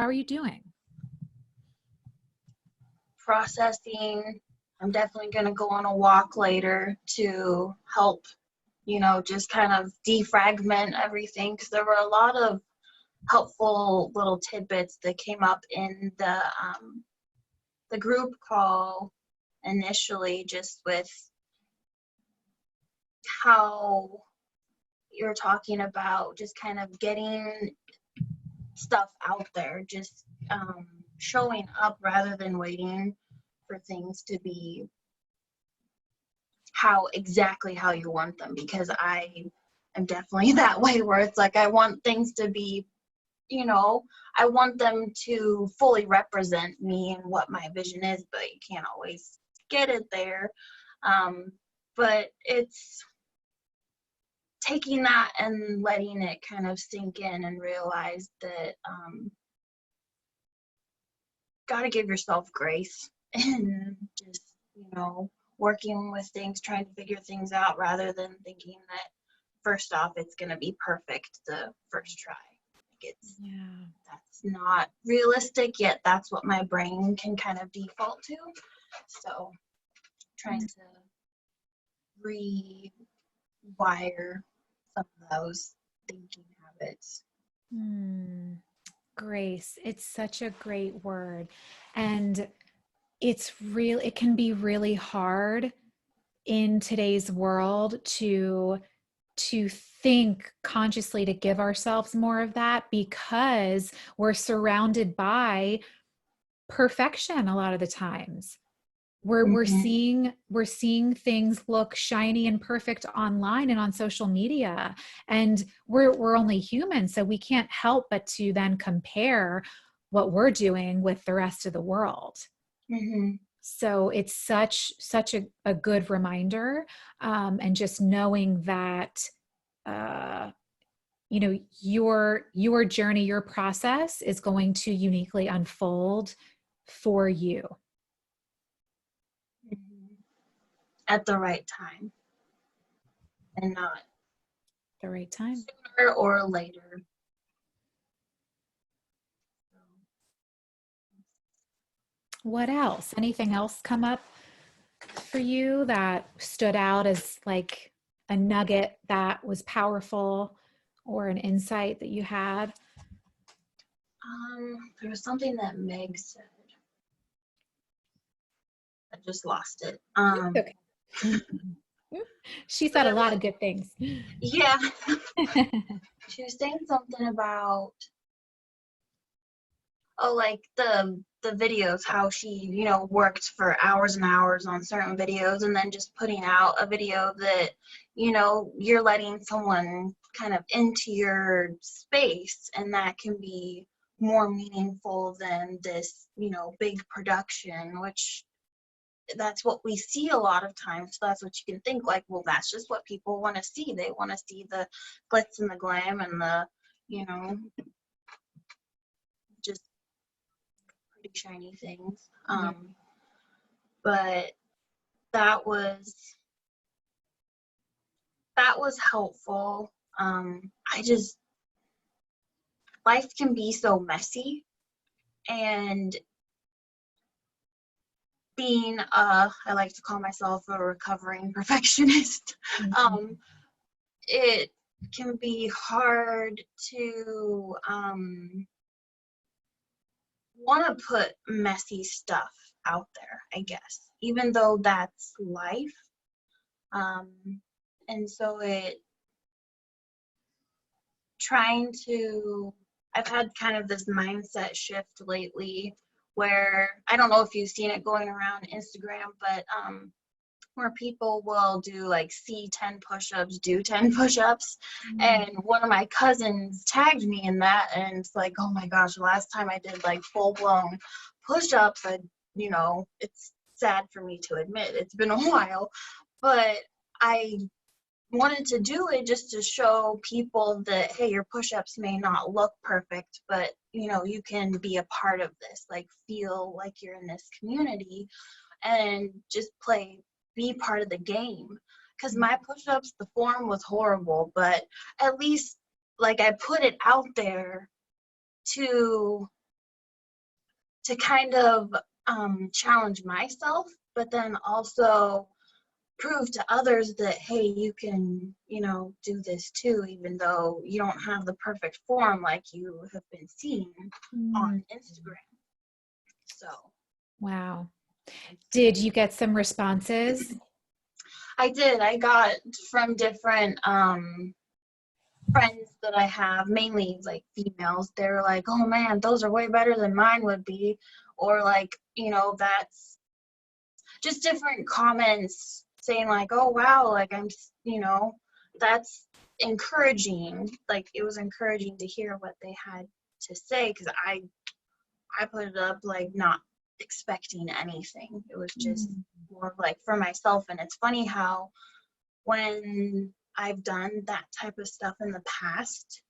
How are you doing? Processing. I'm definitely going to go on a walk later to help, just kind of defragment everything, because there were a lot of helpful little tidbits that came up in the group call initially, just with how you're talking about just kind of getting stuff out there, just showing up rather than waiting for things to be exactly how you want them, because I am definitely that way, where it's like I want things to be, I want them to fully represent me and what my vision is, but you can't always get it there. But it's taking that and letting it kind of sink in and realize that got to give yourself grace and just, working with things, trying to figure things out, rather than thinking that first off it's going to be perfect the first try. That's not realistic, yet that's what my brain can kind of default to. So trying to rewire some of those thinking habits. Grace. It's such a great word. And it can be really hard in today's world to think consciously to give ourselves more of that, because we're surrounded by perfection a lot of the times. We're seeing things look shiny and perfect online and on social media, and we're only human, so we can't help but to then compare what we're doing with the rest of the world. So it's such a good reminder, and just knowing that your journey, your process is going to uniquely unfold for you. At the right time, and not the right time, sooner or later. What else? Anything else come up for you that stood out as like a nugget that was powerful, or an insight that you had? There was something that Meg said. I just lost it. Okay. She said a lot of good things. Yeah. She was saying something about, like the videos, how she, worked for hours and hours on certain videos, and then just putting out a video that, you're letting someone kind of into your space, and that can be more meaningful than this, big production, which that's what we see a lot of times. So that's what you can think, like, well, that's just what people want to see. They want to see the glitz and the glam and the, just pretty shiny things. But that was helpful. Life can be so messy, and being I like to call myself a recovering perfectionist, it can be hard to want to put messy stuff out there, I guess, even though that's life. And so I've had kind of this mindset shift lately, where I don't know if you've seen it going around Instagram, but where people will do like see 10 push-ups, do 10 push-ups. And one of my cousins tagged me in that, and it's like, oh my gosh, the last time I did like full-blown push-ups, it's sad for me to admit, it's been a while, but I wanted to do it just to show people that, hey, your push-ups may not look perfect, but you can be a part of this, like feel like you're in this community and just be part of the game. Because my push-ups, the form was horrible, but at least like I put it out there to to kind of challenge myself, but then also prove to others that, hey, you can, do this too, even though you don't have the perfect form like you have been seeing on Instagram. So, wow. Did you get some responses? I did. I got from different friends that I have, mainly like females. They're like, oh man, those are way better than mine would be. Or like, that's just different comments saying like, oh wow, like that's encouraging. Like it was encouraging to hear what they had to say, because I put it up like not expecting anything. It was just more like for myself. And it's funny how when I've done that type of stuff in the past,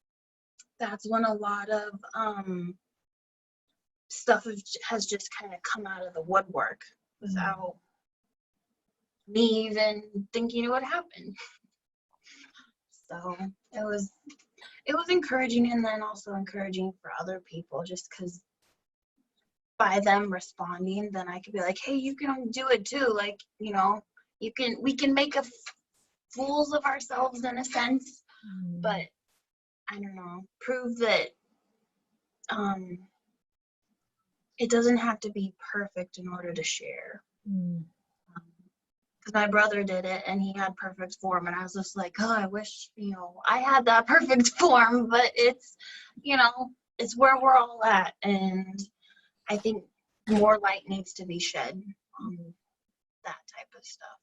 that's when a lot of stuff has just kind of come out of the woodwork without me even thinking it would happen. So it was encouraging, and then also encouraging for other people, just because by them responding, then I could be like, hey, you can do it too. Like, we can make fools of ourselves in a sense, but I don't know, prove that it doesn't have to be perfect in order to share. Because my brother did it and he had perfect form, and I was just like, oh, I wish, I had that perfect form, but it's, it's where we're all at. And I think more light needs to be shed on that type of stuff.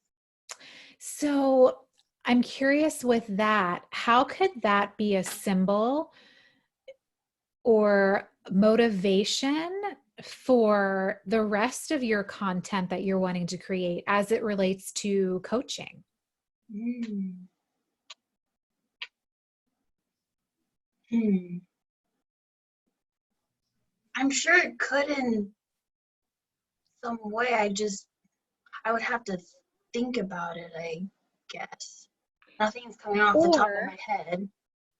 So I'm curious with that, how could that be a symbol or motivation for the rest of your content that you're wanting to create as it relates to coaching? I'm sure it could in some way. I would have to think about it, I guess. Nothing's coming off the top of my head.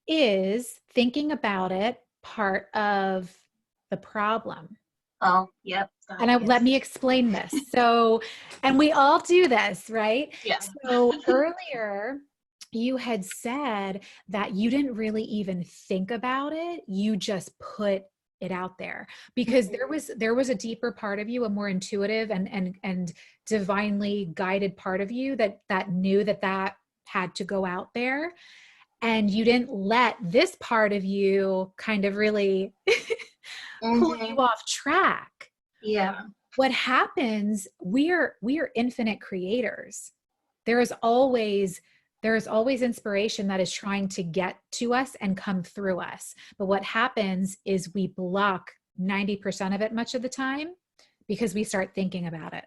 Is thinking about it part of the problem? Oh, yep. And let me explain this. So, and we all do this, right? Yeah. So earlier, you had said that you didn't really even think about it. You just put it out there because there was a deeper part of you, a more intuitive and divinely guided part of you that knew that had to go out there. And you didn't let this part of you kind of really pull you off track. Yeah. What happens, we're infinite creators. There is always inspiration that is trying to get to us and come through us. But what happens is we block 90% of it much of the time because we start thinking about it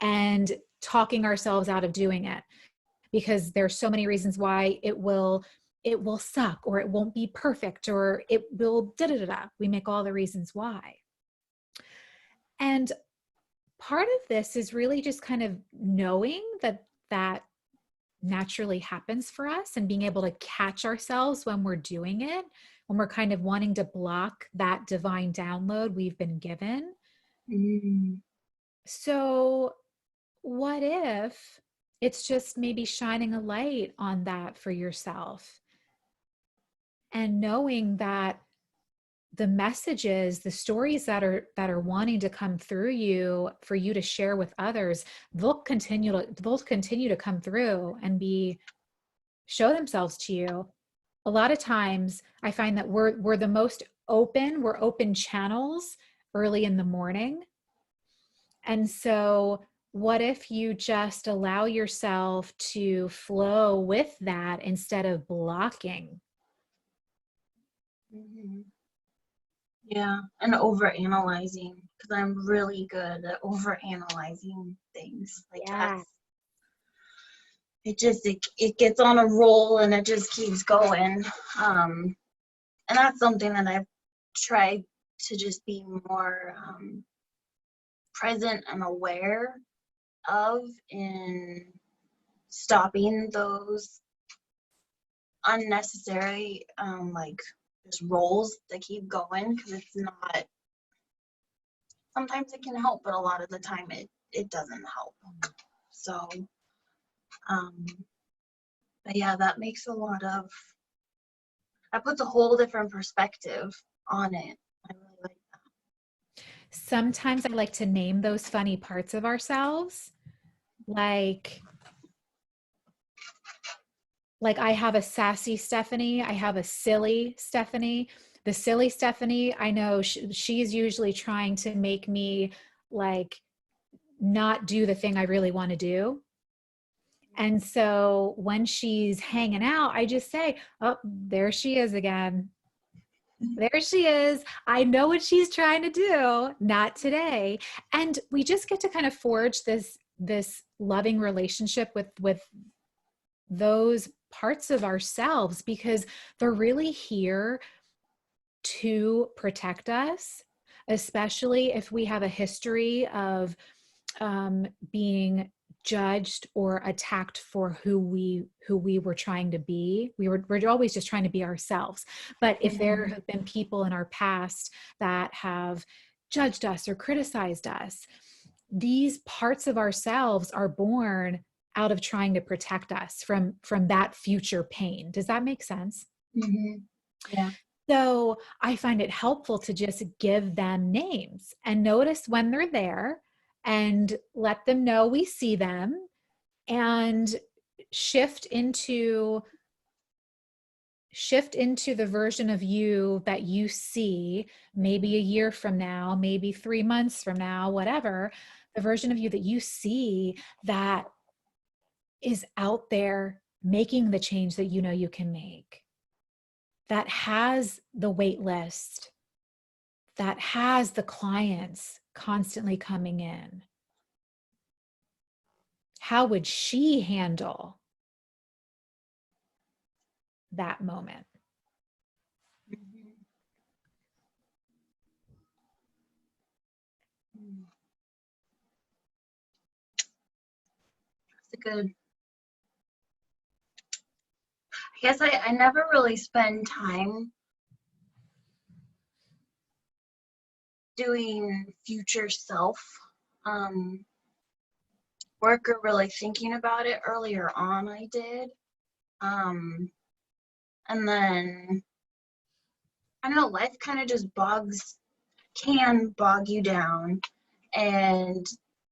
and talking ourselves out of doing it, because there's so many reasons why it will suck, or it won't be perfect, or it will da-da-da-da. We make all the reasons why. And part of this is really just kind of knowing that naturally happens for us, and being able to catch ourselves when we're doing it, when we're kind of wanting to block that divine download we've been given. So what if it's just maybe shining a light on that for yourself, and knowing that the messages, the stories that are wanting to come through you for you to share with others, they'll continue to come through and show themselves to you. A lot of times I find that we're the most open, we're open channels early in the morning. And so what if you just allow yourself to flow with that instead of blocking? Yeah, and overanalyzing, because I'm really good at overanalyzing things. Like it gets on a roll and it just keeps going. And that's something that I've tried to just be more present and aware of, in stopping those unnecessary like just rolls that keep going, because sometimes it can help, but a lot of the time it doesn't help. So, um, but yeah, that makes that puts a whole different perspective on it. I really like that. Sometimes I like to name those funny parts of ourselves. Like I have a sassy Stephanie, I have a silly Stephanie. The silly Stephanie, I know she's usually trying to make me like not do the thing I really want to do. And so when she's hanging out, I just say, "Oh, there she is again. There she is. I know what she's trying to do. Not today." And we just get to kind of forge this loving relationship with those parts of ourselves because they're really here to protect us, especially if we have a history of being judged or attacked for who we were trying to be. We're always just trying to be ourselves. But if there have been people in our past that have judged us or criticized us, these parts of ourselves are born out of trying to protect us from that future pain. Does that make sense? Mm-hmm. Yeah. So I find it helpful to just give them names and notice when they're there and let them know we see them and shift into the version of you that you see maybe a year from now, maybe 3 months from now, whatever, the version of you that you see that is out there making the change that you know you can make, that has the wait list, that has the clients constantly coming in. How would she handle that moment? That's a good. I guess I never really spend time doing future self work or really thinking about it. Earlier on I did. And then I don't know, life kind of just can bog you down, and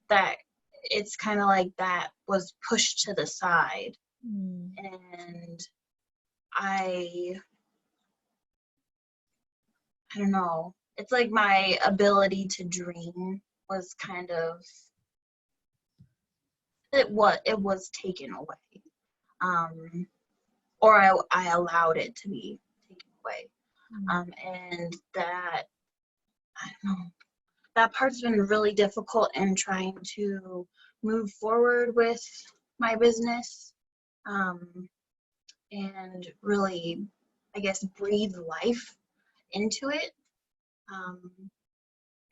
that it's kind of like that was pushed to the side. And I don't know, it's like my ability to dream was kind of it was taken away, or I allowed it to be taken away, and that I don't know, that part's been really difficult in trying to move forward with my business, and really, I guess, breathe life into it,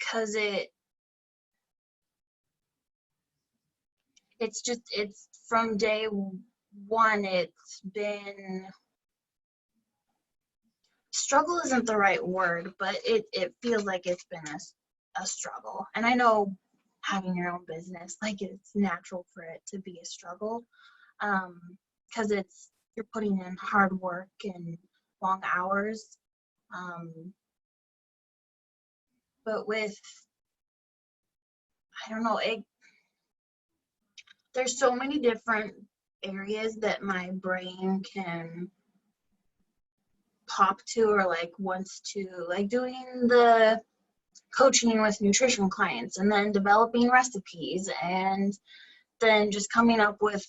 because it's from day one, it's been, struggle isn't the right word, but it feels like it's been a struggle. And I know having your own business, like, it's natural for it to be a struggle, because you're putting in hard work and long hours, but with, I don't know, there's so many different areas that my brain can pop to, or like wants to, like doing the coaching with nutrition clients, and then developing recipes, and then just coming up with,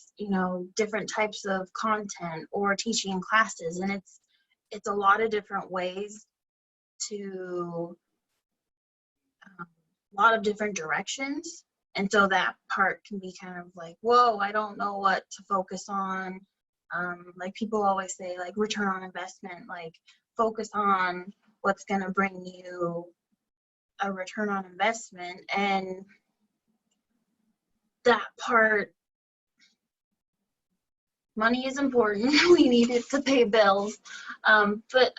different types of content or teaching classes. And it's a lot of different ways to a lot of different directions. And so that part can be kind of like, whoa, I don't know what to focus on. Like people always say, like, return on investment, like focus on what's going to bring you a return on investment. And that part, money is important. We need it to pay bills. But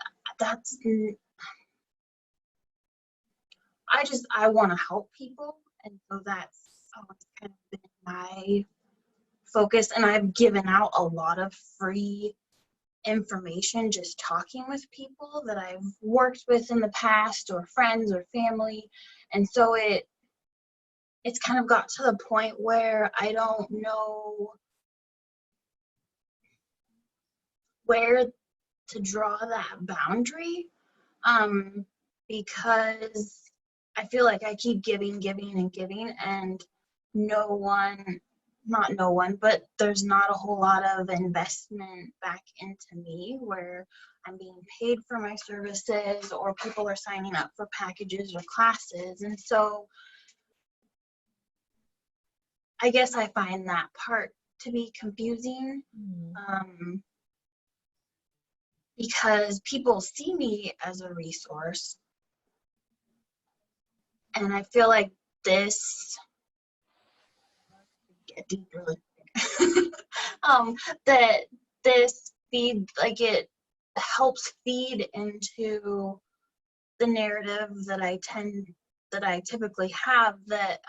I want to help people. And so that's always kind of been my focus. And I've given out a lot of free information just talking with people that I've worked with in the past, or friends or family. And so it's kind of got to the point where I don't know where to draw that boundary, because I feel like I keep giving and giving, and no one, not no one, but there's not a whole lot of investment back into me where I'm being paid for my services, or people are signing up for packages or classes. And so I guess I find that part to be confusing, because people see me as a resource. And I feel like this, get deep really quick, that this feed, like, it helps feed into the narrative that I typically have, that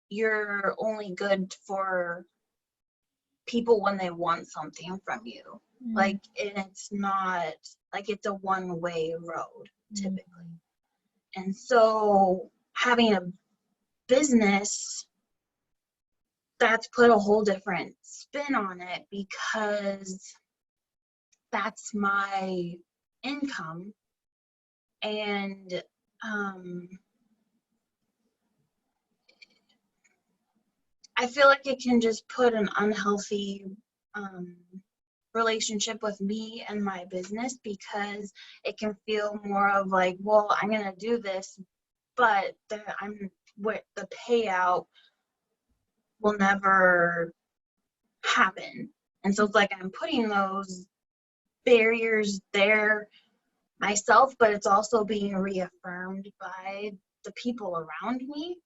you're only good for people when they want something from you. Like, and it's not like it's a one-way road typically. And so having a business, that's put a whole different spin on it, because that's my income. And I feel like it can just put an unhealthy relationship with me and my business, because it can feel more of like, well, I'm gonna do this, but the payout will never happen. And so it's like I'm putting those barriers there myself, but it's also being reaffirmed by the people around me.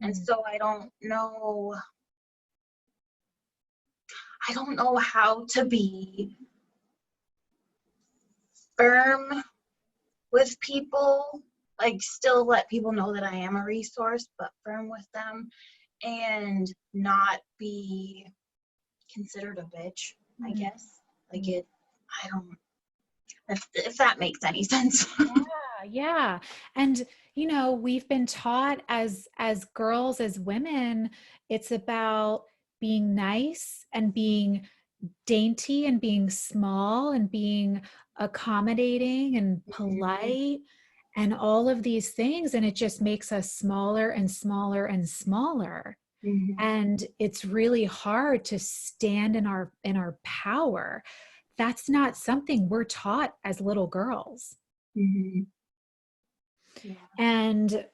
And so I don't know how to be firm with people, like still let people know that I am a resource, but firm with them, and not be considered a bitch, I guess. Like, I don't, if that makes any sense. Yeah. And we've been taught as girls, as women, it's about being nice and being dainty and being small and being accommodating and polite and all of these things, and it just makes us smaller and smaller and smaller. And it's really hard to stand in our power. That's not something we're taught as little girls. Yeah. And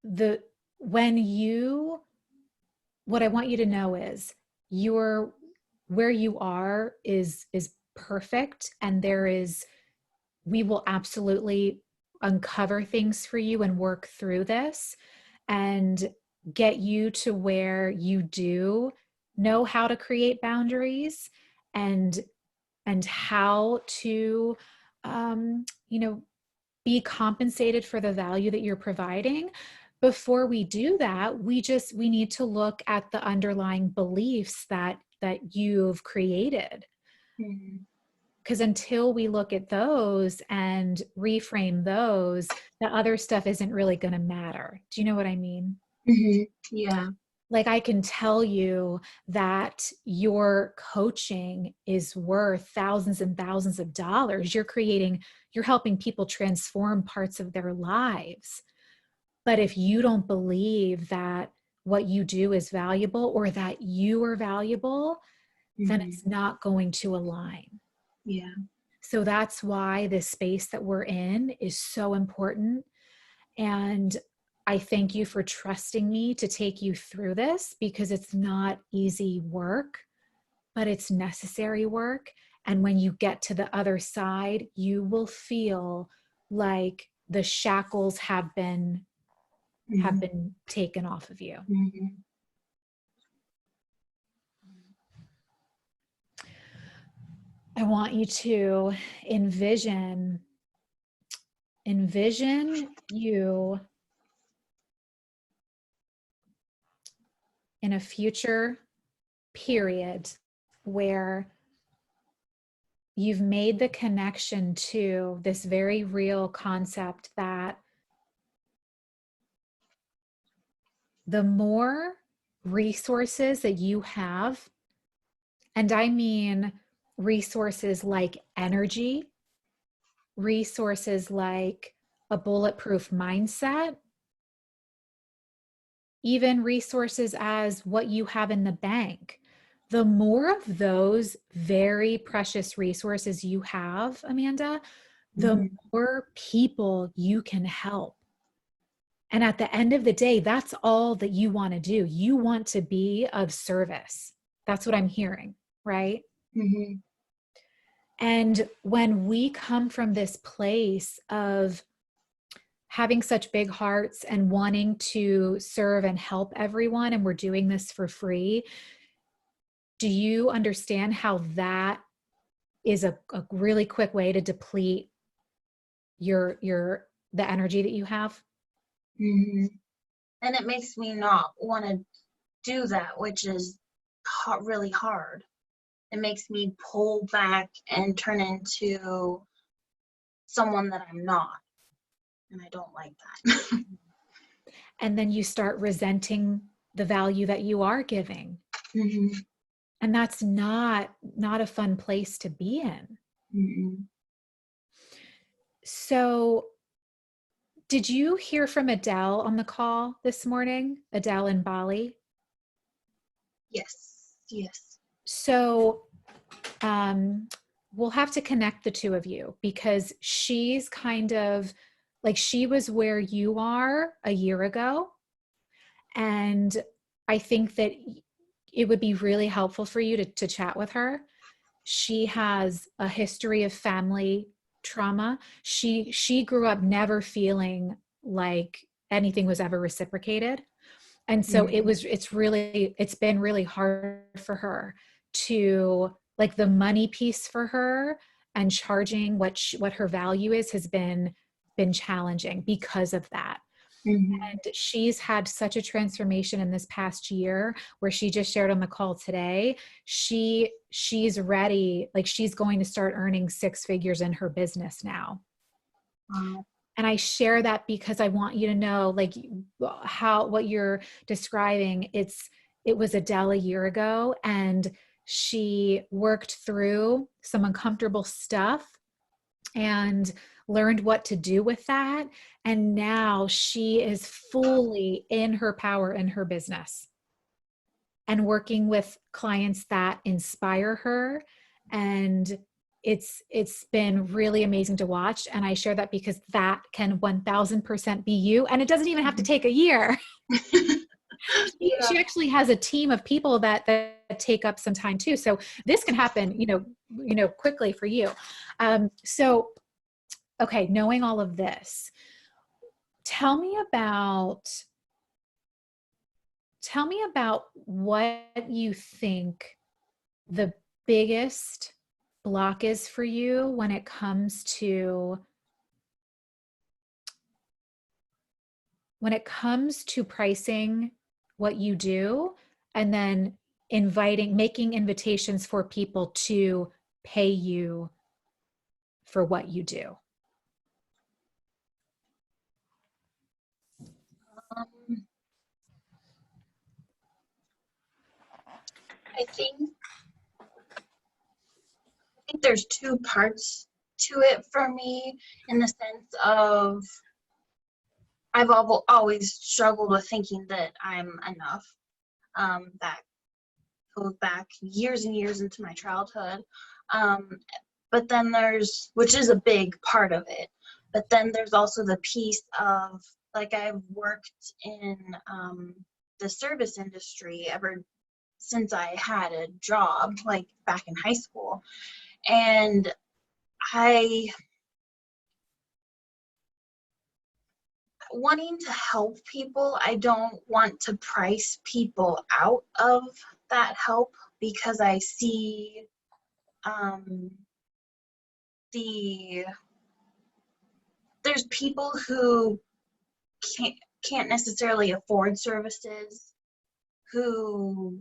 the when you what I want you to know is where you are is perfect, and we will absolutely uncover things for you and work through this and get you to where you do know how to create boundaries, and how to be compensated for the value that you're providing. Before we do that, we need to look at the underlying beliefs that you've created. Because until we look at those and reframe those, the other stuff isn't really going to matter. Do you know what I mean? Yeah. Like, I can tell you that your coaching is worth thousands and thousands of dollars. You're helping people transform parts of their lives. But if you don't believe that what you do is valuable, or that you are valuable, then it's not going to align. Yeah. So that's why this space that we're in is so important. And I thank you for trusting me to take you through this, because it's not easy work, but it's necessary work. And when you get to the other side, you will feel like the shackles have been taken off of you. I want you to envision envision you in a future period where you've made the connection to this very real concept that the more resources that you have, and I mean resources like energy, resources like a bulletproof mindset, even resources as what you have in the bank. The more of those very precious resources you have, Amanda, the more people you can help. And at the end of the day, that's all that you want to do. You want to be of service. That's what I'm hearing, right? Mm-hmm. And when we come from this place of having such big hearts and wanting to serve and help everyone, and we're doing this for free, do you understand how that is a really quick way to deplete the energy that you have? Mm-hmm. And it makes me not want to do that, which is really hard. It makes me pull back and turn into someone that I'm not. And I don't like that. And then you start resenting the value that you are giving. Mm-hmm. And that's not a fun place to be in. Mm-hmm. So did you hear from Adele on the call this morning? Adele in Bali? Yes. Yes. So we'll have to connect the two of you, because she's kind of like, she was where you are a year ago. And I think that it would be really helpful for you to chat with her. She has a history of family trauma. She grew up never feeling like anything was ever reciprocated. And so Mm-hmm. it's been really hard for her to, like, the money piece for her and charging what her value is has been challenging because of that. Mm-hmm. And she's had such a transformation in this past year, where she just shared on the call today. She's ready, like, she's going to start earning six figures in her business now. Wow. And I share that because I want you to know, like, how what you're describing, it was Adele a year ago, and she worked through some uncomfortable stuff and learned what to do with that. And now she is fully in her power in her business and working with clients that inspire her. And it's been really amazing to watch. And I share that because that can 1000% be you. And it doesn't even have to take a year. Yeah. She actually has a team of people that take up some time too. So this can happen, quickly for you. So, okay, knowing all of this, tell me about what you think the biggest block is for you when it comes to pricing what you do, and then making invitations for people to pay you for what you do. Um, I think there's two parts to it for me, in the sense of I've always struggled with thinking that I'm enough. That goes back years and years into my childhood. Um, but then which is a big part of it, but then there's also the piece of, like, I've worked in the service industry ever since I had a job, like back in high school. And I wanting to help people, I don't want to price people out of that help, because I see the there's people who can't necessarily afford services, who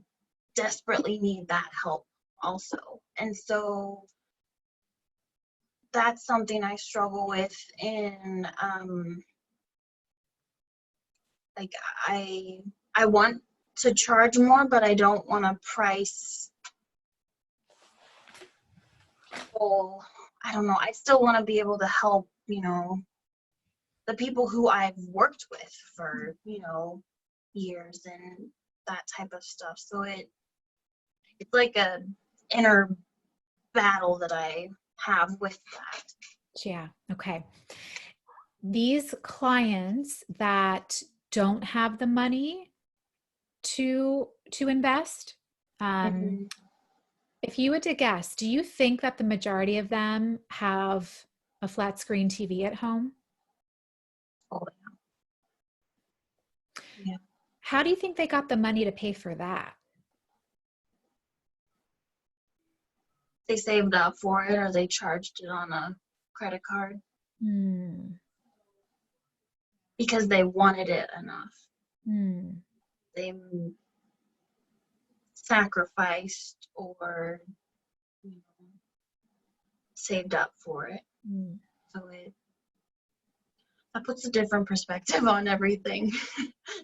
desperately need that help also. And so that's something I struggle with in like I want to charge more, but I don't want to price full. I don't know. I still want to be able to help, the people who I've worked with for, years and that type of stuff. So it's like a inner battle that I have with that. Yeah. Okay. These clients that don't have the money to invest, Mm-hmm. if you were to guess, do you think that the majority of them have a flat screen TV at home? Oh, yeah. How do you think they got the money to pay for that? They saved up for it, or they charged it on a credit card Hmm. because they wanted it enough. Hmm. They sacrificed or saved up for it. Hmm. So that puts a different perspective on everything.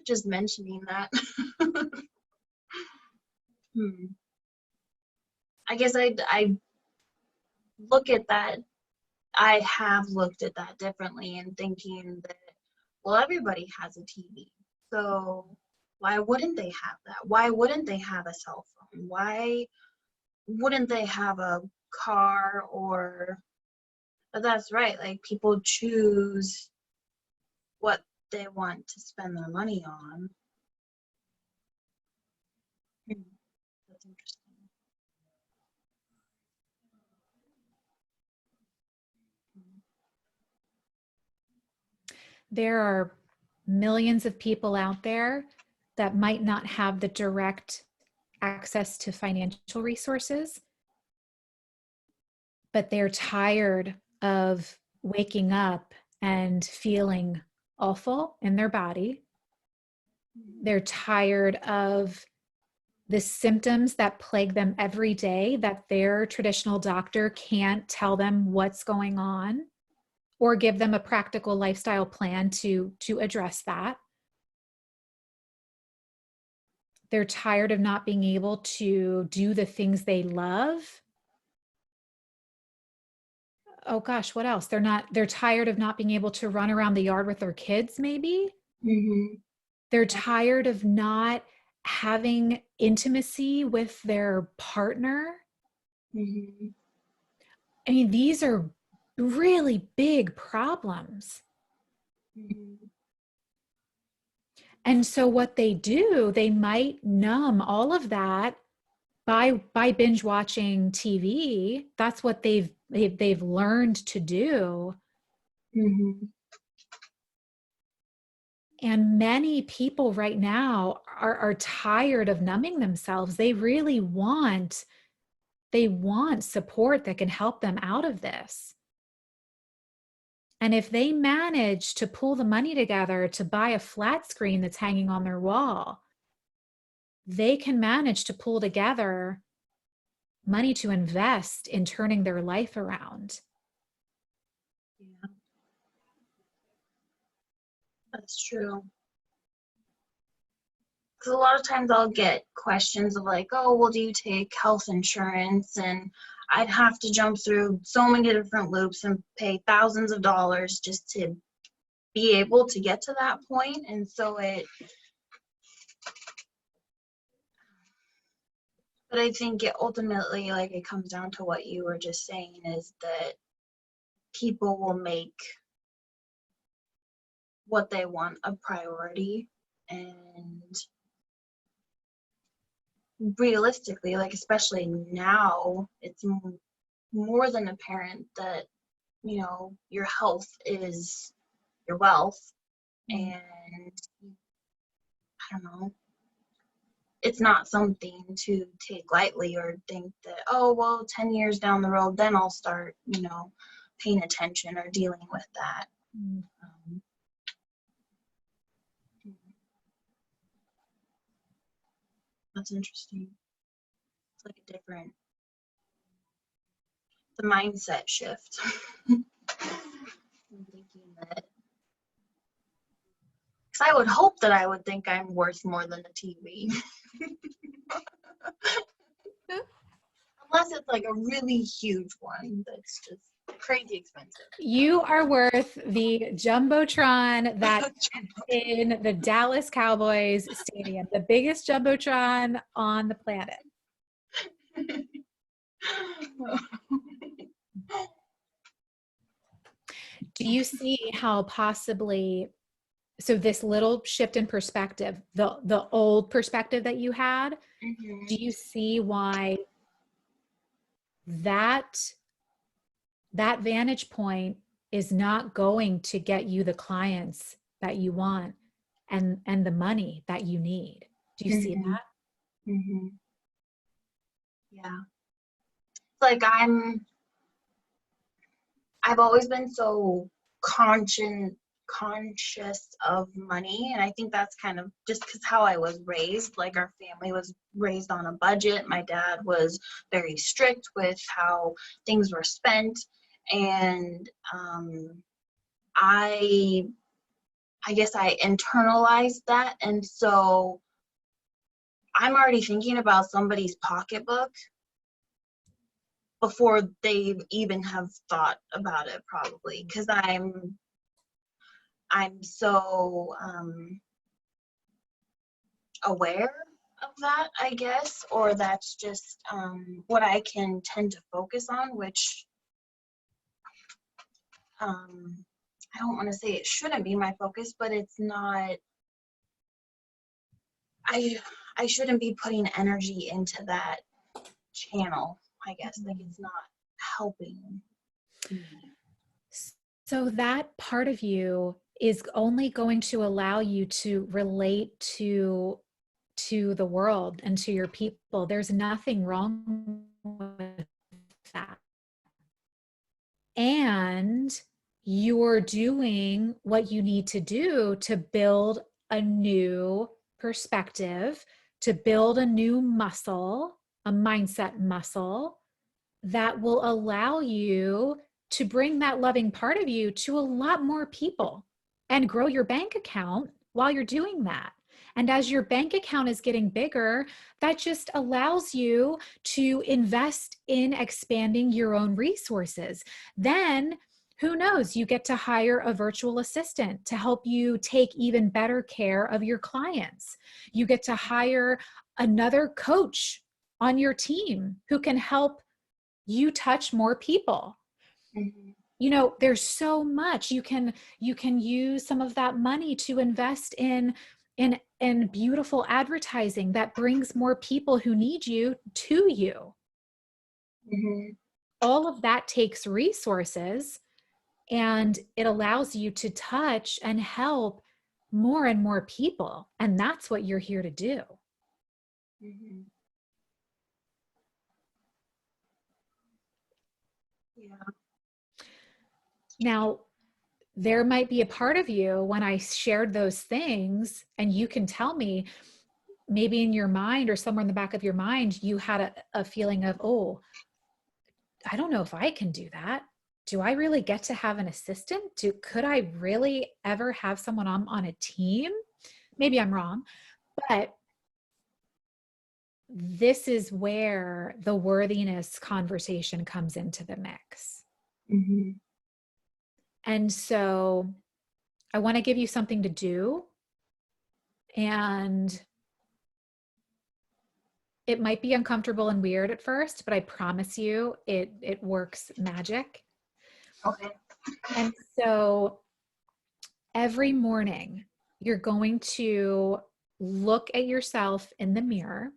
Just mentioning that. I guess I look at that. I have looked at that differently and thinking that, well, everybody has a TV. So why wouldn't they have that? Why wouldn't they have a cell phone? Why wouldn't they have a car? But that's right. Like, people choose what they want to spend their money on. That's interesting. There are millions of people out there that might not have the direct access to financial resources, but they're tired of waking up and feeling awful in their body. They're tired of the symptoms that plague them every day that their traditional doctor can't tell them what's going on or give them a practical lifestyle plan to address that. They're tired of not being able to do the things they love. Oh gosh, what else? They're tired of not being able to run around the yard with their kids, maybe. Mm-hmm. They're tired of not having intimacy with their partner. Mm-hmm. I mean, these are really big problems. Mm-hmm. And so what they do, they might numb all of that by binge watching TV. That's what they've learned to do. Mm-hmm. And many people right now are tired of numbing themselves. They want support that can help them out of this. And if they manage to pull the money together to buy a flat screen that's hanging on their wall, they can manage to pull together money to invest in turning their life around. Yeah, that's true. Because a lot of times I'll get questions of like, oh, well, do you take health insurance? And I'd have to jump through so many different loops and pay thousands of dollars just to be able to get to that point. And so but I think it ultimately, like, it comes down to what you were just saying, is that people will make what they want a priority. And realistically, like, especially now, it's more than apparent that, your health is your wealth. And I don't know, it's not something to take lightly or think that, oh, well, 10 years down the road, then I'll start, paying attention or dealing with that. Mm. Um, that's interesting. It's like a different, the mindset shift. I'm thinking that, because I would hope that I would think I'm worth more than a TV. Unless it's like a really huge one that's just crazy expensive. You are worth the Jumbotron that in the Dallas Cowboys stadium, the biggest Jumbotron on the planet. Do you see how possibly, so this little shift in perspective, the old perspective that you had, Mhm. do you see why that that vantage point is not going to get you the clients that you want and the money that you need? Do you see Mhm. that? Mhm. Yeah. Like I've always been so conscious of money, and I think that's kind of just because how I was raised. Like our family was raised on a budget. My dad was very strict with how things were spent, and I I guess I internalized that, and so I'm already thinking about somebody's pocketbook before they even have thought about it, probably because I'm so aware of that, I guess, or that's just what I can tend to focus on, which I don't want to say it shouldn't be my focus, but it's not. I I shouldn't be putting energy into that channel. I guess like it's not helping me. So that part of you is only going to allow you to relate to the world and to your people. There's nothing wrong with that. And you're doing what you need to do to build a new perspective, to build a new muscle, a mindset muscle that will allow you to bring that loving part of you to a lot more people and grow your bank account while you're doing that. And as your bank account is getting bigger, that just allows you to invest in expanding your own resources. Then who knows, you get to hire a virtual assistant to help you take even better care of your clients. You get to hire another coach on your team who can help you touch more people. Mm-hmm. You know, there's so much you can use some of that money to invest in beautiful advertising that brings more people who need you to you. Mm-hmm. All of that takes resources, and it allows you to touch and help more and more people, and that's what you're here to do. Mm-hmm. Yeah. Now, there might be a part of you when I shared those things, and you can tell me, maybe in your mind or somewhere in the back of your mind, you had a feeling of, oh, I don't know if I can do that. Do I really get to have an assistant? Could I really ever have someone on a team? Maybe I'm wrong, but this is where the worthiness conversation comes into the mix. Mm-hmm. And so I want to give you something to do, and it might be uncomfortable and weird at first, but I promise you it works magic. Okay. And so every morning you're going to look at yourself in the mirror,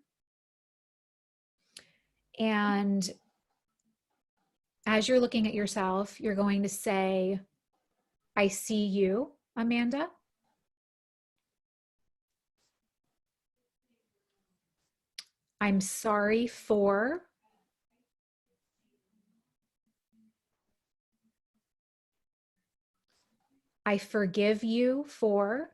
and as you're looking at yourself, you're going to say, I see you, Amanda. I'm sorry for. I forgive you for,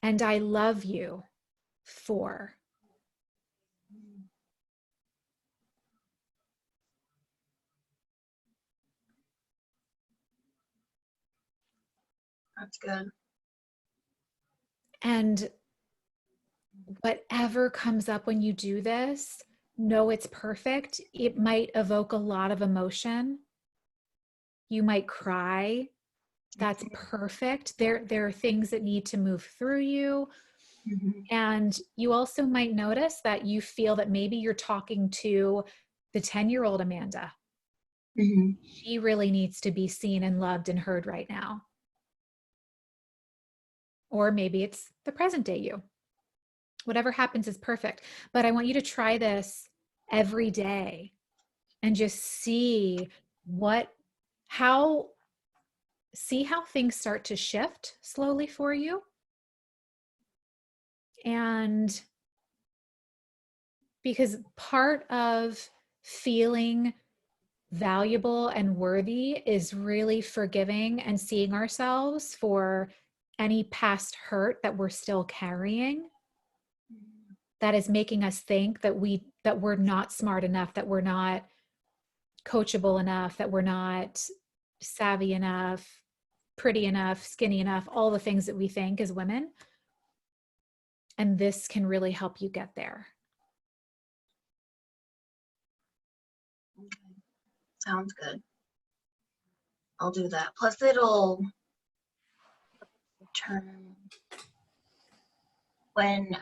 and I love you for. That's good. And whatever comes up when you do this, know it's perfect. It might evoke a lot of emotion. You might cry. That's perfect. There are things that need to move through you. Mm-hmm. And you also might notice that you feel that maybe you're talking to the 10-year-old Amanda. Mm-hmm. She really needs to be seen and loved and heard right now. Or maybe it's the present day you. Whatever happens is perfect. But I want you to try this every day and just what, how, see how things start to shift slowly for you. And because part of feeling valuable and worthy is really forgiving and seeing ourselves for any past hurt that we're still carrying, that is making us think that we're not smart enough, that we're not coachable enough, that we're not savvy enough, pretty enough, skinny enough, all the things that we think as women. And this can really help you get there. Okay. Sounds good. I'll do that. Plus, it'll turn when,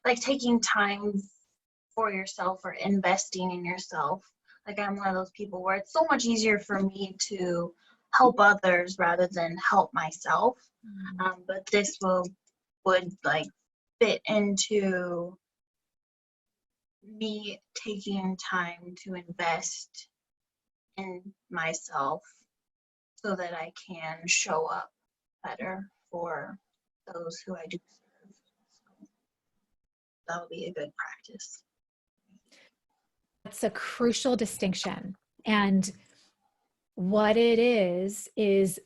like taking time for yourself or investing in yourself. Like I'm one of those people where it's so much easier for me to help others rather than help myself. But this would like fit into me taking time to invest in myself so that I can show up better for those who I do serve. So that would be a good practice. That's a crucial distinction. And what it is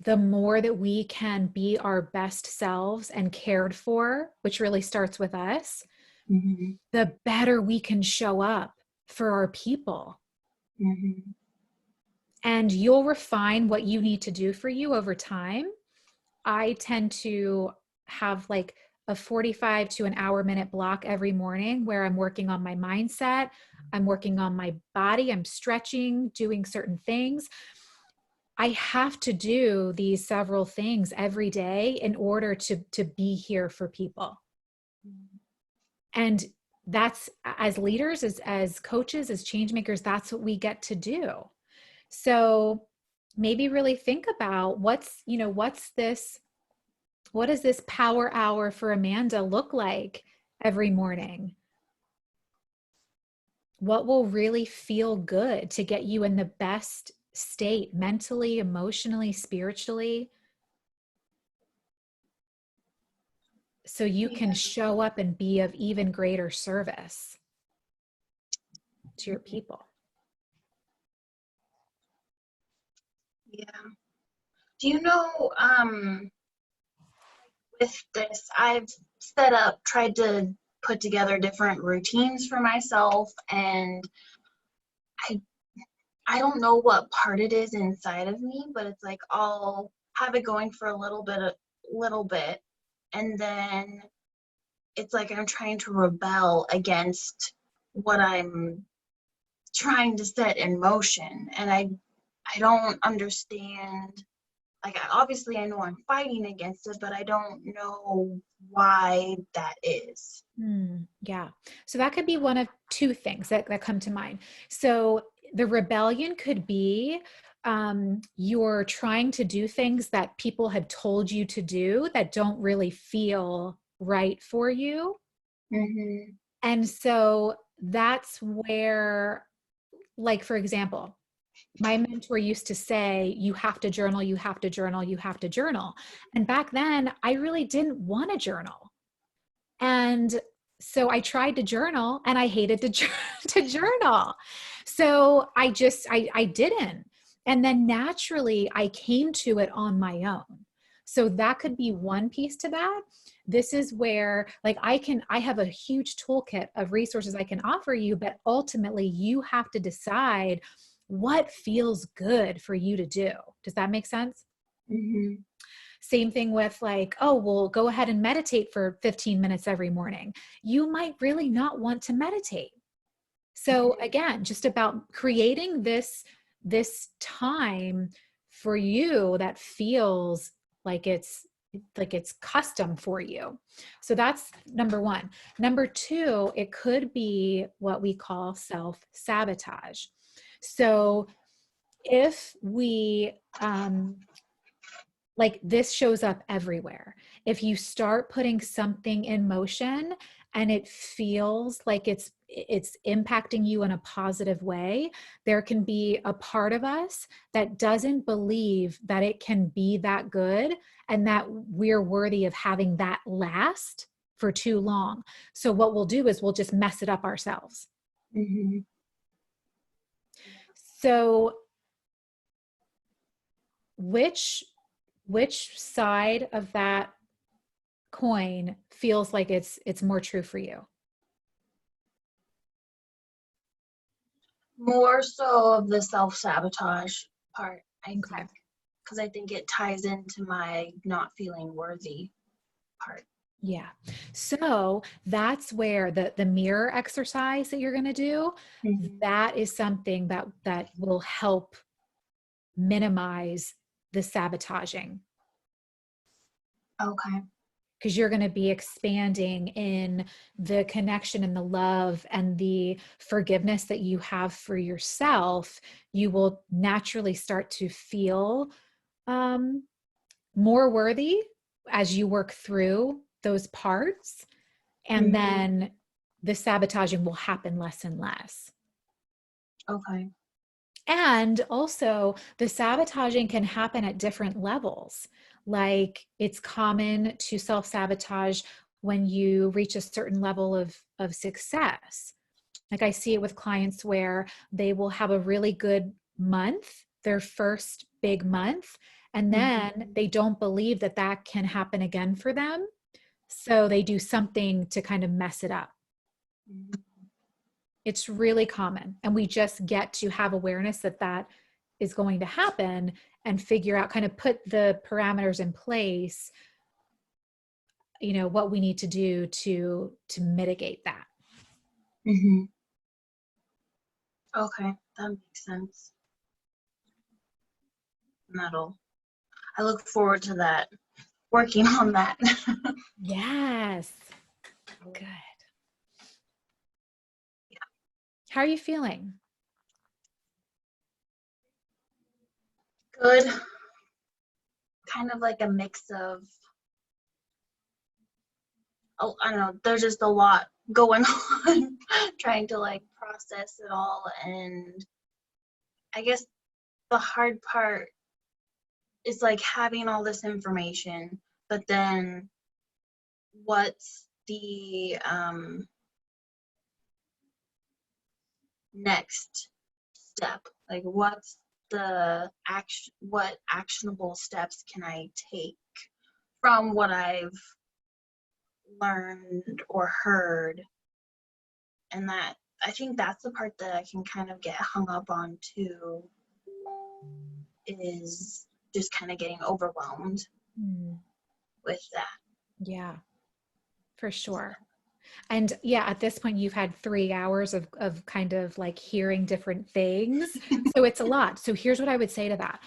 the more that we can be our best selves and cared for, which really starts with us, Mm-hmm. the better we can show up for our people. Mm-hmm. And you'll refine what you need to do for you over time. I tend to have like a 45 to an hour minute block every morning where I'm working on my mindset, I'm working on my body, I'm stretching, doing certain things. I have to do these several things every day in order to be here for people. And that's, as leaders, as coaches, as change makers, that's what we get to do. So maybe really think about what does this power hour for Amanda look like every morning? What will really feel good to get you in the best state mentally, emotionally, spiritually, so you can show up and be of even greater service to your people? Yeah. Do you know, with this, I've tried to put together different routines for myself, and I I don't know what part it is inside of me, but it's like I'll have it going for a little bit, and then it's like I'm trying to rebel against what I'm trying to set in motion, and I don't understand. Like obviously I know I'm fighting against it, but I don't know why that is. Yeah. So that could be one of two things that come to mind. So the rebellion could be you're trying to do things that people have told you to do that don't really feel right for you. Mm-hmm. And so that's where, like, for example, my mentor used to say, you have to journal, you have to journal, you have to journal. And back then, I really didn't want to journal. And so I tried to journal and I hated to journal. So I didn't. And then naturally I came to it on my own. So that could be one piece to that. This is where like I have a huge toolkit of resources I can offer you, but ultimately you have to decide what feels good for you to do. Does that make sense? Mm-hmm. Same thing with like, oh, well, go ahead and meditate for 15 minutes every morning. You might really not want to meditate. So again, just about creating this time for you that feels like it's custom for you. So that's number one. Number two, it could be what we call self-sabotage. So if we like this shows up everywhere. If you start putting something in motion and it feels like it's impacting you in a positive way, there can be a part of us that doesn't believe that it can be that good and that we're worthy of having that last for too long. So what we'll do is we'll just mess it up ourselves. Mm-hmm. So which side of that coin feels like it's more true for you? More so of the self-sabotage part, I Okay. think, because I think it ties into my not feeling worthy part. Yeah. So that's where the mirror exercise that you're going to do, Mm-hmm. that is something that will help minimize the sabotaging, Okay. because you're going to be expanding in the connection and the love and the forgiveness that you have for yourself. You will naturally start to feel um, more worthy as you work through those parts. And Mm-hmm. then the sabotaging will happen less and less. Okay. And also, the sabotaging can happen at different levels. Like it's common to self sabotage when you reach a certain level of success. Like I see it with clients where they will have a really good month, their first big month, and then they don't believe that that can happen again for them. So they do something to kind of mess it up. Mm-hmm. It's really common. And we just get to have awareness that that is going to happen and figure out, kind of put the parameters in place, you know, what we need to do to mitigate that. Mm-hmm. Okay, that makes sense. That'll. I look forward to that. Working on that. Yes. Good. How are you feeling? Good. Kind of like a mix of. Oh, I don't know. There's just a lot going on, trying to like process it all, and I guess the hard part is like having all this information, but then what's the next step? Like what's the action, what actionable steps can I take from what I've learned or heard? And that, I think that's the part that I can kind of get hung up on too, is just kind of getting overwhelmed Mm, with that. yeah, for sure. And yeah, at this point, you've had 3 hours of kind of like hearing different things. So it's a lot. So here's what I would say to that.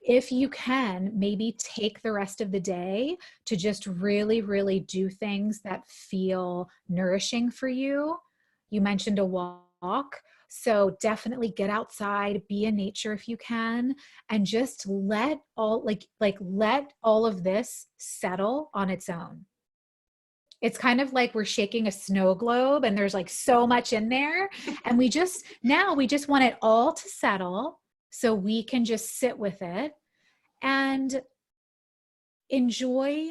If you can, maybe take the rest of the day to just really, really do things that feel nourishing for you. You mentioned a walk. So definitely get outside, be in nature if you can, and just let let all of this settle on its own. It's kind of like we're shaking a snow globe and there's like so much in there. And we just want it all to settle so we can just sit with it and enjoy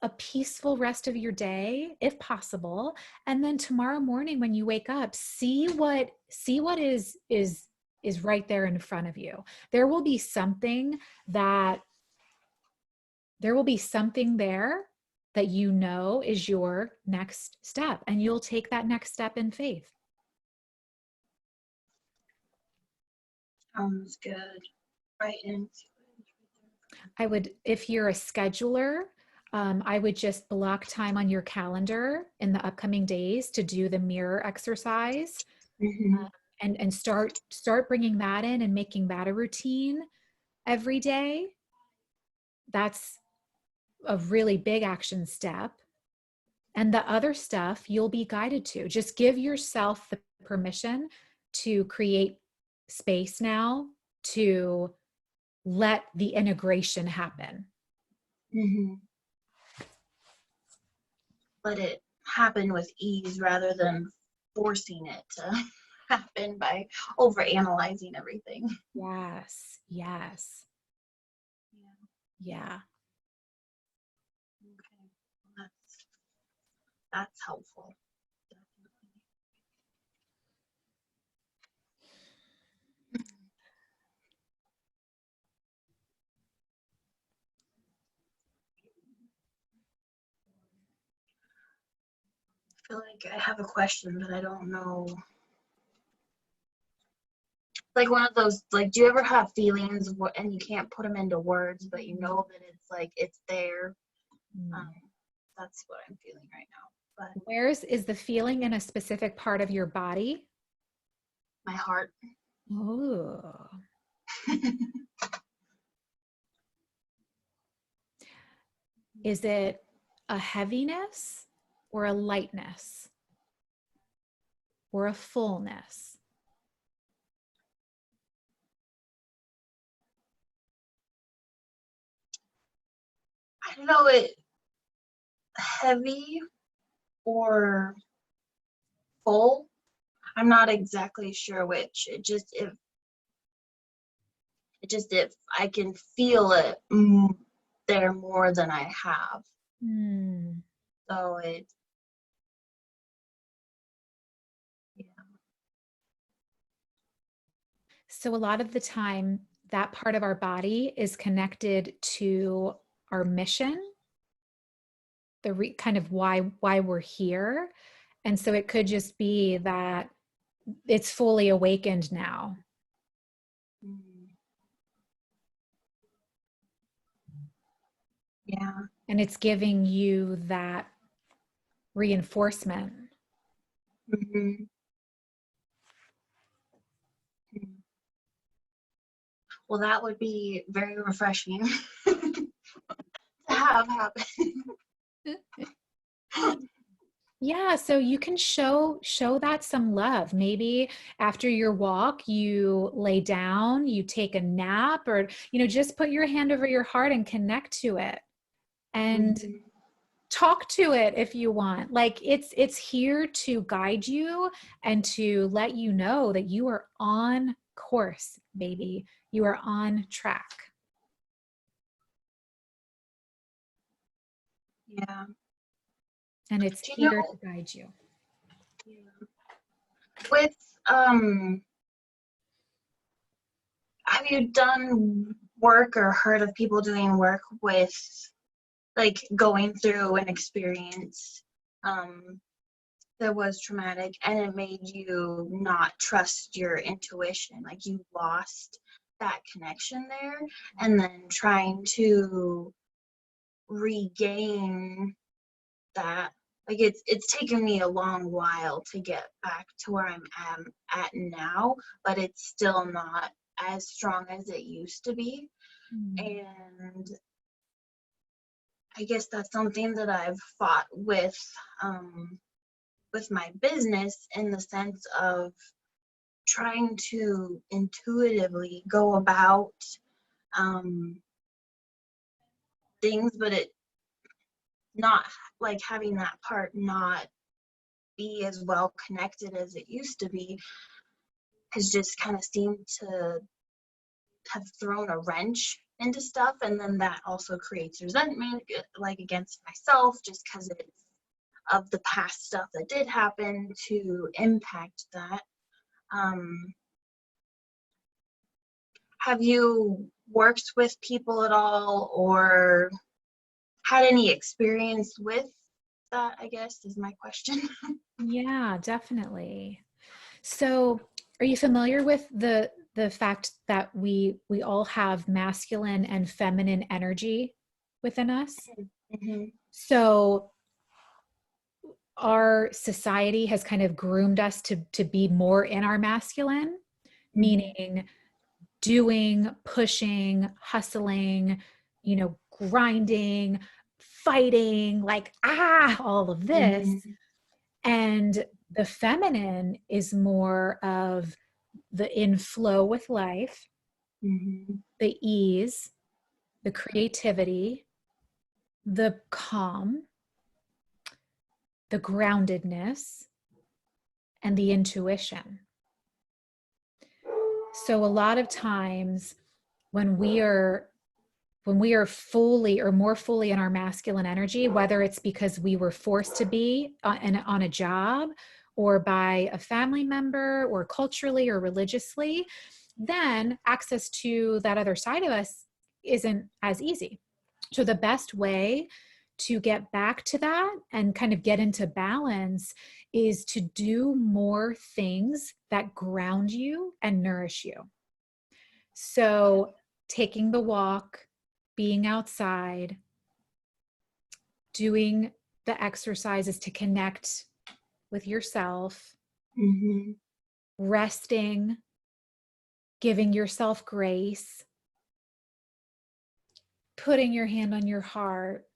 a peaceful rest of your day if possible, and then tomorrow morning when you wake up, see what is right there in front of you. There will be something that there will be something there that you know is your next step, and you'll take that next step in faith. Sounds good. Right. And I would, if you're a scheduler, I would just block time on your calendar in the upcoming days to do the mirror exercise, mm-hmm. and start bringing that in and making that a routine every day. That's a really big action step. And the other stuff you'll be guided to. Just give yourself the permission to create space now to let the integration happen. Mm-hmm. Let it happen with ease rather than forcing it to happen by overanalyzing everything. Yes, yes, yeah. Okay. That's helpful. I feel like I have a question, but I don't know. Like one of those, like, do you ever have feelings and you can't put them into words, but you know that it's like it's there? Um, that's what I'm feeling right now. But Where's is the feeling in a specific part of your body? my heart. Oh, is it a heaviness or a lightness or a fullness? I don't know, it heavy or full. I'm not exactly sure which. If I can feel it there more than I have. Hmm. So it, yeah. So a lot of the time, that part of our body is connected to our mission, kind of why we're here. And so it could just be that it's fully awakened now. Mm. Yeah. And it's giving you that reinforcement. Mm-hmm. Well, that would be very refreshing to have happen. Yeah, so you can show that some love. Maybe after your walk, you lay down, you take a nap, or just put your hand over your heart and connect to it. And Mm-hmm. talk to it if you want. Like it's here to guide you and to let you know that you are on course, baby. You are on track. Yeah. And it's Do you here to know, guide you. yeah. With have you done work or heard of people doing work with like going through an experience um that was traumatic and it made you not trust your intuition, like you lost that connection there, and then trying to regain that, like it's taken me a long while to get back to where I'm at now, but it's still not as strong as it used to be. Mm. And I guess that's something that I've fought with my business, in the sense of trying to intuitively go about um, things, but it not like having that part not be as well connected as it used to be has just kind of seemed to have thrown a wrench into stuff, and then that also creates resentment, like against myself, just because it's of the past stuff that did happen to impact that. Have you worked with people at all, or had any experience with that, I guess, is my question. Yeah, definitely. So, are you familiar with the fact that we all have masculine and feminine energy within us? Mm-hmm. So, our society has kind of groomed us to be more in our masculine, Mm-hmm. meaning doing, pushing, hustling, grinding, fighting, like all of this. Mm-hmm. And the feminine is more of the inflow with life, Mm-hmm. the ease, the creativity, the calm, the groundedness, and the intuition. So a lot of times when we are fully or more fully in our masculine energy, whether it's because we were forced to be on a job or by a family member or culturally or religiously, then access to that other side of us isn't as easy. So the best way to get back to that and kind of get into balance is to do more things that ground you and nourish you. So taking the walk, being outside, doing the exercises to connect with yourself, Mm-hmm. resting, giving yourself grace, putting your hand on your heart,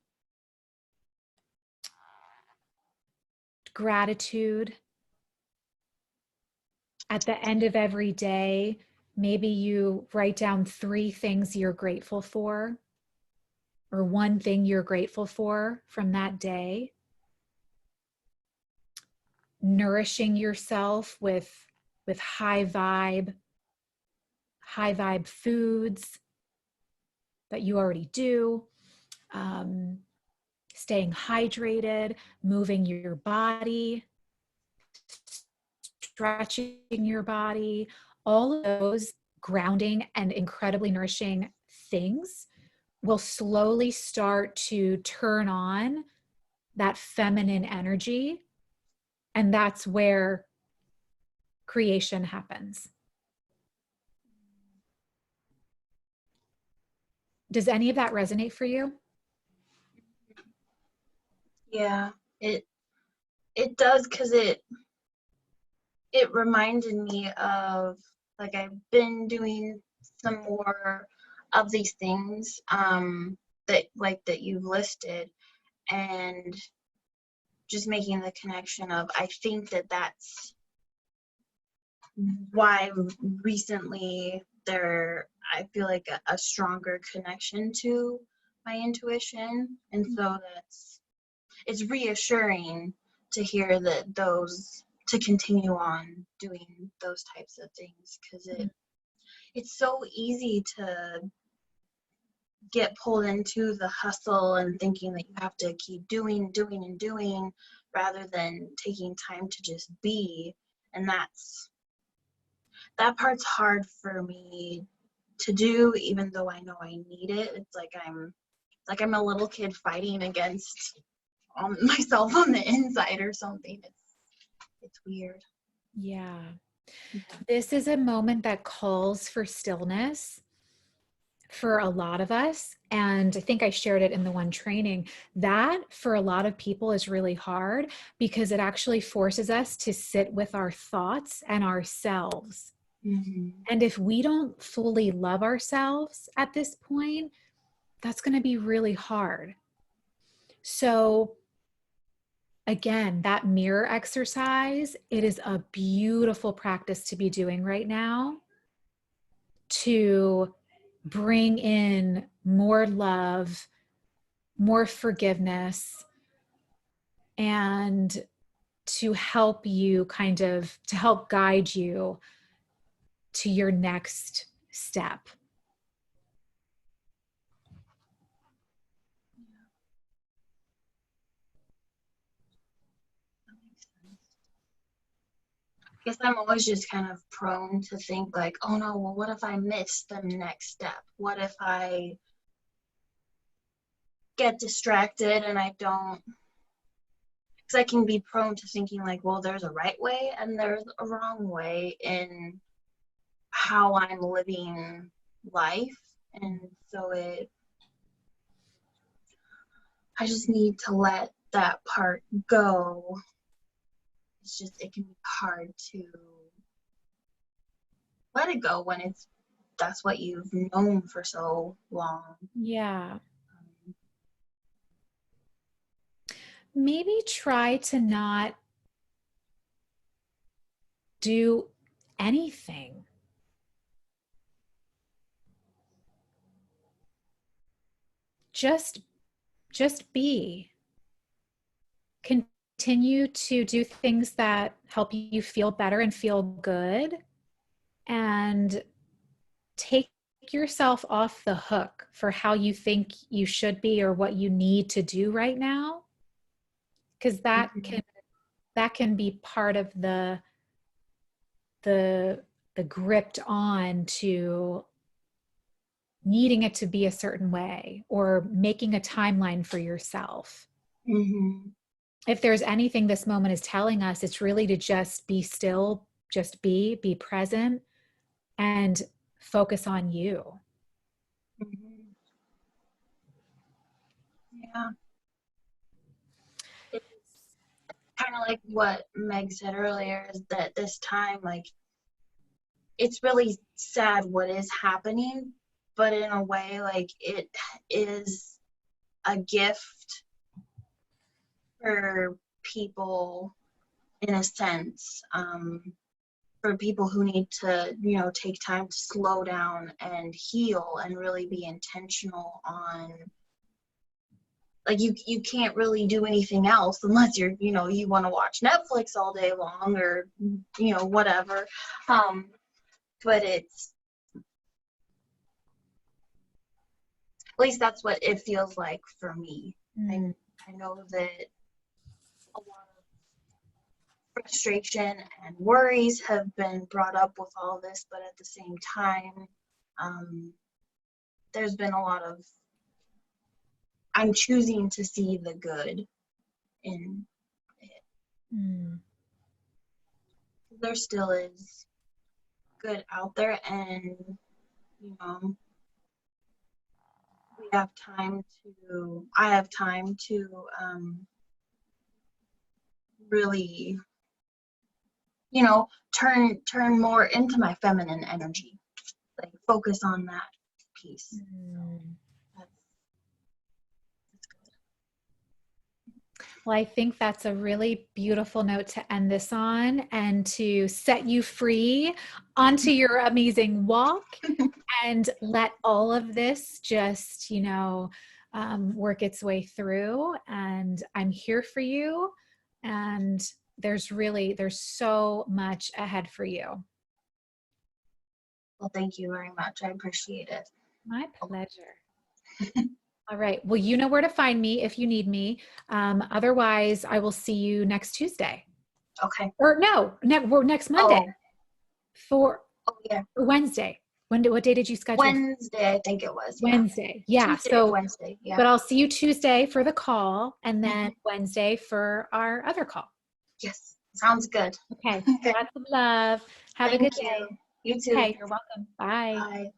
gratitude. At the end of every day, maybe you write down 3 things you're grateful for, or 1 thing you're grateful for from that day. Nourishing yourself with high vibe foods that you already do, um, staying hydrated, moving your body, stretching your body, all of those grounding and incredibly nourishing things will slowly start to turn on that feminine energy. And that's where creation happens. Does any of that resonate for you? Yeah, it does, because it reminded me of, like, I've been doing some more of these things that you've listed, and just making the connection of, I think that's why recently I feel like a stronger connection to my intuition, and so it's reassuring to hear that those to continue on doing those types of things, because it's so easy to get pulled into the hustle and thinking that you have to keep doing and doing, rather than taking time to just be. And that part's hard for me to do, even though I know I need it. It's like I'm a little kid fighting against myself on the inside or something. It's weird. Yeah. Yeah. This is a moment that calls for stillness for a lot of us. And I think I shared it in the one training that for a lot of people is really hard because it actually forces us to sit with our thoughts and ourselves. Mm-hmm. And if we don't fully love ourselves at this point, that's going to be really hard. So, again, that mirror exercise, it is a beautiful practice to be doing right now to bring in more love, more forgiveness, and to help you to help guide you to your next step. guess I'm always just kind of prone to think like, oh no, well, what if I miss the next step? What if I get distracted and I don't, because I can be prone to thinking like, well, there's a right way and there's a wrong way in how I'm living life. And so I just need to let that part go. It's just, it can be hard to let it go when that's what you've known for so long. Yeah. Maybe try to not do anything. Just be. Continue to do things that help you feel better and feel good, and take yourself off the hook for how you think you should be or what you need to do right now, because that can be part of the gripped on to needing it to be a certain way or making a timeline for yourself. Mm-hmm. If there's anything this moment is telling us, it's really to just be still, just be present, and focus on you. Mm-hmm. Yeah. It's kind of like what Meg said earlier, is that this time, like, it's really sad what is happening, but in a way, like, it is a gift for people, in a sense, for people who need to, take time to slow down and heal and really be intentional on, like, you can't really do anything else unless you want to watch Netflix all day long or, whatever. But it's, at least that's what it feels like for me. Mm. I know that a lot of frustration and worries have been brought up with all this, but at the same time, there's been a lot of, I'm choosing to see the good in it. Mm. There still is good out there, and I have time to really, turn more into my feminine energy, like focus on that piece. Mm. That's good. Well, I think that's a really beautiful note to end this on, and to set you free onto your amazing walk, and let all of this just, work its way through. And I'm here for you. And there's so much ahead for you. Well, thank you very much. I appreciate it. My pleasure. All right. Well, you know where to find me if you need me. Otherwise, I will see you next Tuesday. Okay. Or no, next Monday. For yeah. Wednesday. What day did you schedule? Wednesday, I think it was. Yeah. Wednesday. Yeah. Tuesday, so Wednesday. Yeah. But I'll see you Tuesday for the call, and then Wednesday for our other call. Yes. Sounds good. Okay. Lots of love. Have a good day. You too. Okay. You're welcome. Bye. Bye.